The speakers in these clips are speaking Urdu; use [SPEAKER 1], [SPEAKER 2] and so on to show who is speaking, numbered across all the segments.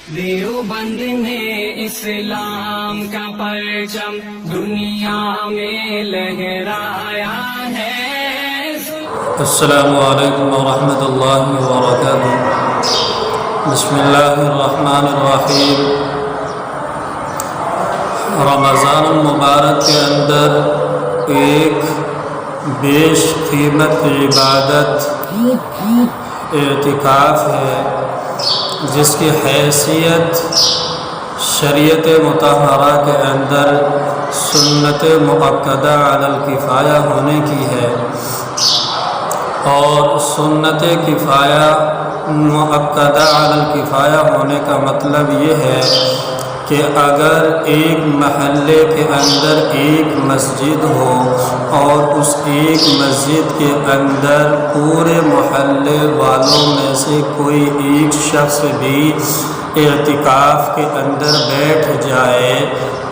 [SPEAKER 1] دیوبند میں اسلام کا پرچم دنیا میں لہرایا ہے۔
[SPEAKER 2] السلام علیکم ورحمۃ اللہ وبرکاتہ۔ بسم اللہ الرحمن الرحیم۔ رمضان المبارک کے اندر ایک بیش قیمت عبادت اعتکاف ہے، جس کی حیثیت شریعت مطہرہ کے اندر سنت مؤکدہ علی الکفایہ ہونے کی ہے، اور سنت کفایہ مؤکدہ علی الکفایہ ہونے کا مطلب یہ ہے کہ اگر ایک محلے کے اندر ایک مسجد ہو اور اس ایک مسجد کے اندر پورے محلے والوں میں سے کوئی ایک شخص بھی اعتکاف کے اندر بیٹھ جائے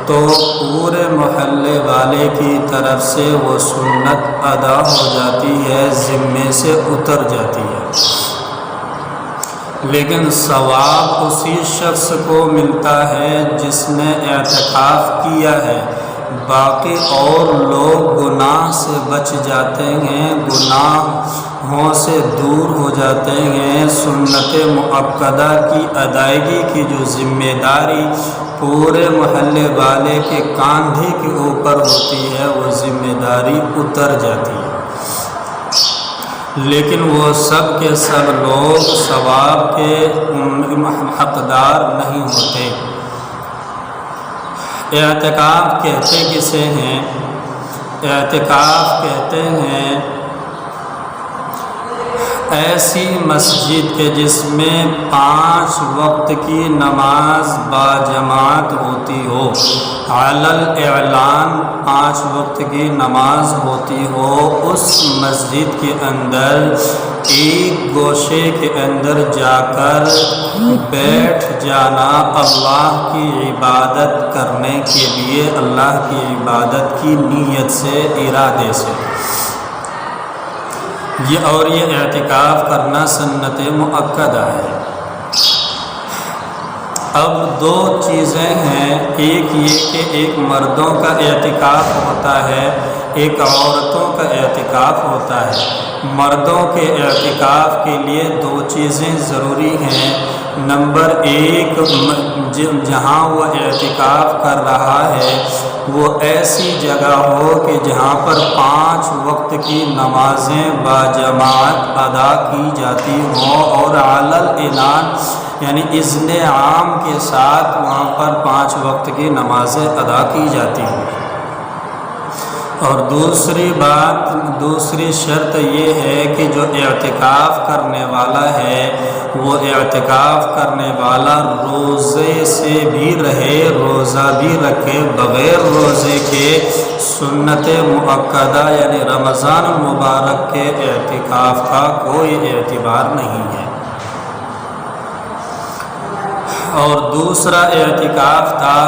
[SPEAKER 2] تو پورے محلے والے کی طرف سے وہ سنت ادا ہو جاتی ہے، ذمے سے اتر جاتی ہے، لیکن ثواب اسی شخص کو ملتا ہے جس نے اعتکاف کیا ہے۔ باقی اور لوگ گناہ سے بچ جاتے ہیں، گناہوں سے دور ہو جاتے ہیں۔ سنت مؤکدہ کی ادائیگی کی جو ذمہ داری پورے محلے والے کے کاندھے کے اوپر ہوتی ہے، وہ ذمہ داری اتر جاتی ہے، لیکن وہ سب کے سب لوگ ثواب کے حقدار نہیں ہوتے۔ اعتکاف کہتے کسے ہیں؟ اعتکاف کہتے ہیں ایسی مسجد کے جس میں 5 وقت کی نماز باجماعت ہوتی ہو، علی الاعلان 5 وقت کی نماز ہوتی ہو، اس مسجد کے اندر ایک گوشے کے اندر جا کر بیٹھ جانا اللہ کی عبادت کرنے کے لیے، اللہ کی عبادت کی نیت سے، ارادے سے، یہ اعتکاف کرنا سنت مؤکدہ ہے۔ اب 2 چیزیں ہیں، ایک یہ کہ ایک مردوں کا اعتکاف ہوتا ہے، ایک عورتوں کا اعتکاف ہوتا ہے۔ مردوں کے اعتکاف کے لیے 2 چیزیں ضروری ہیں۔ نمبر 1، جہاں وہ اعتکاف کر رہا ہے وہ ایسی جگہ ہو کہ جہاں پر 5 وقت کی نمازیں باجماعت ادا کی جاتی ہوں، اور علی الاعلان یعنی اذن عام کے ساتھ وہاں پر 5 وقت کی نمازیں ادا کی جاتی ہیں۔ اور دوسری شرط یہ ہے کہ جو اعتکاف کرنے والا ہے وہ اعتکاف کرنے والا روزے سے بھی رہے، روزہ بھی رکھے، بغیر روزے کے سنت مؤکدہ یعنی رمضان المبارک کے اعتکاف کا کوئی اعتبار نہیں ہے۔ اور دوسرا اعتکاف تھا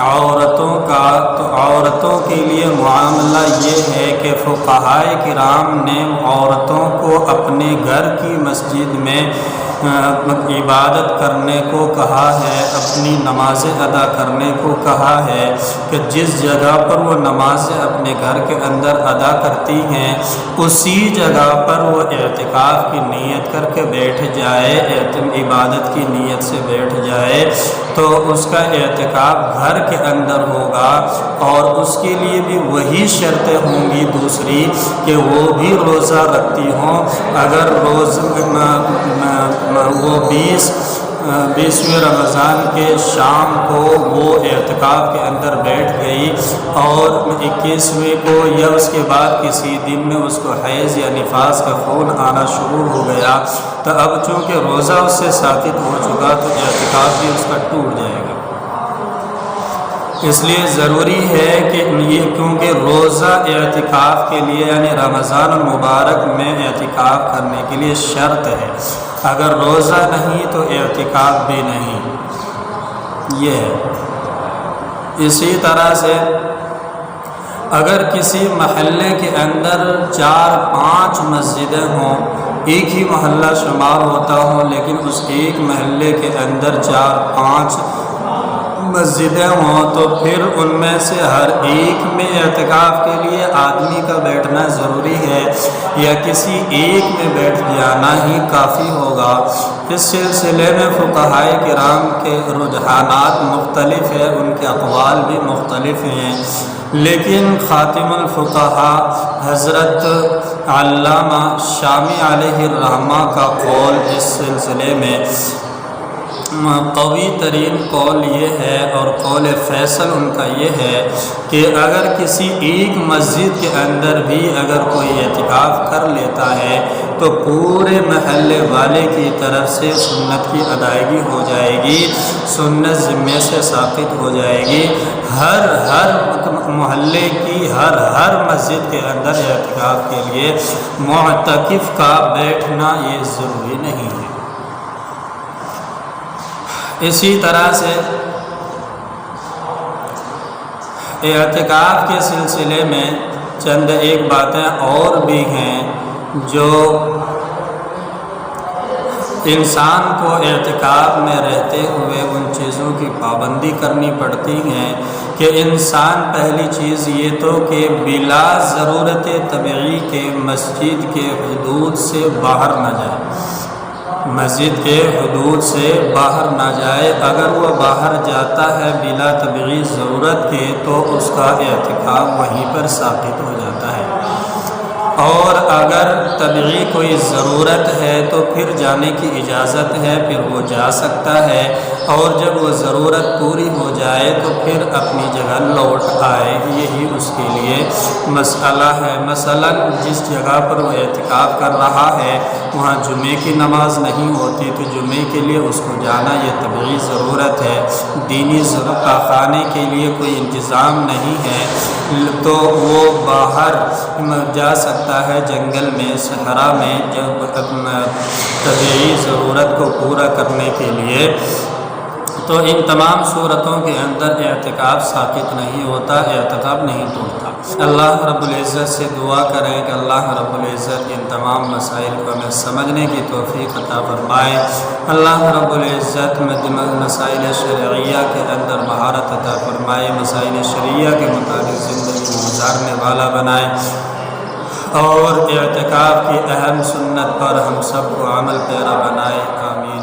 [SPEAKER 2] عورتوں کا، تو عورتوں کے لیے معاملہ یہ ہے کہ فقہائے کرام نے عورتوں کو اپنے گھر کی مسجد میں عبادت کرنے کو کہا ہے، اپنی نمازیں ادا کرنے کو کہا ہے کہ جس جگہ پر وہ نمازیں اپنے گھر کے اندر ادا کرتی ہیں اسی جگہ پر وہ اعتکاف کی نیت کر کے بیٹھ جائے، عبادت کی نیت سے بیٹھ جائے تو اس کا اعتکاف گھر کے اندر ہوگا، اور اس کے لیے بھی وہی شرطیں ہوں گی دوسری کہ وہ بھی روزہ رکھتی ہوں۔ اگر وہ 20ویں رمضان کے شام کو وہ اعتکاف کے اندر بیٹھ گئی اور 21ویں کو یا اس کے بعد کسی دن میں اس کو حیض یا نفاس کا خون آنا شروع ہو گیا تو اب چونکہ روزہ اس سے ساقط ہو چکا تو اعتکاف بھی اس کا ٹوٹ جائے گا۔ اس لیے ضروری ہے کہ یہ کیونکہ روزہ اعتکاف کے لیے یعنی رمضان المبارک میں اعتکاف کرنے کے لیے شرط ہے، اگر روزہ نہیں تو اعتکاف بھی نہیں، یہ ہے۔ اسی طرح سے اگر کسی محلے کے اندر 4-5 مسجدیں ہوں ایک ہی محلہ شمار ہوتا ہو لیکن اس ایک محلے کے اندر 4-5 مسجدیں ہوں تو پھر ان میں سے ہر ایک میں اعتکاف کے لیے آدمی کا بیٹھنا ضروری ہے یا کسی ایک میں بیٹھ جانا ہی کافی ہوگا؟ اس سلسلے میں فقہائے کرام کے رجحانات مختلف ہیں، ان کے اقوال بھی مختلف ہیں، لیکن خاتم الفقہاء حضرت علامہ شامی علیہ الرحمہ کا قول اس سلسلے میں قوی ترین قول یہ ہے اور قول فیصل ان کا یہ ہے کہ اگر کسی ایک مسجد کے اندر بھی اگر کوئی اعتکاف کر لیتا ہے تو پورے محلے والے کی طرف سے سنت کی ادائیگی ہو جائے گی، سنت ذمے سے ساقط ہو جائے گی۔ ہر محلے کی ہر مسجد کے اندر اعتکاف کے لیے معتکف کا بیٹھنا یہ ضروری نہیں ہے۔ اسی طرح سے اعتکاف کے سلسلے میں چند ایک باتیں اور بھی ہیں جو انسان کو اعتکاف میں رہتے ہوئے ان چیزوں کی پابندی کرنی پڑتی ہیں کہ انسان پہلی چیز یہ تو کہ بلا ضرورت طبعی کے مسجد کے حدود سے باہر نہ جائے، مسجد کے حدود سے باہر نہ جائے۔ اگر وہ باہر جاتا ہے بلا طبعی ضرورت کے تو اس کا اعتکاف وہیں پر ساقط ہو جاتا ہے، اور اگر طبعی کوئی ضرورت ہے تو پھر جانے کی اجازت ہے، پھر وہ جا سکتا ہے، اور جب وہ ضرورت پوری ہو جائے تو پھر اپنی جگہ لوٹ آئے، یہی اس کے لیے مسئلہ ہے۔ مثلا جس جگہ پر وہ اعتکاف کر رہا ہے وہاں جمعے کی نماز نہیں ہوتی تو جمعے کے لیے اس کو جانا یہ طبعی ضرورت ہے، دینی ضرورت خانے کے لیے کوئی انتظام نہیں ہے تو وہ باہر جا سکتا ہے، جنگل میں، صحرا میں، جب طبعی ضرورت کو پورا کرنے کے لیے۔ تو ان تمام صورتوں کے اندر اعتکاف ساقط نہیں ہوتا، اعتکاف نہیں ٹوٹتا۔ اللہ رب العزت سے دعا کریں کہ اللہ رب العزت ان تمام مسائل کو ہمیں سمجھنے کی توفیق عطا فرمائے، اللہ رب العزت مسائل شرعیہ کے اندر مہارت عطا فرمائے، مسائل شرعیہ کے مطابق زندگی گزارنے والا بنائے، اور اعتکاف کی اہم سنت پر ہم سب کو عمل پیرا بنائے۔ آمین۔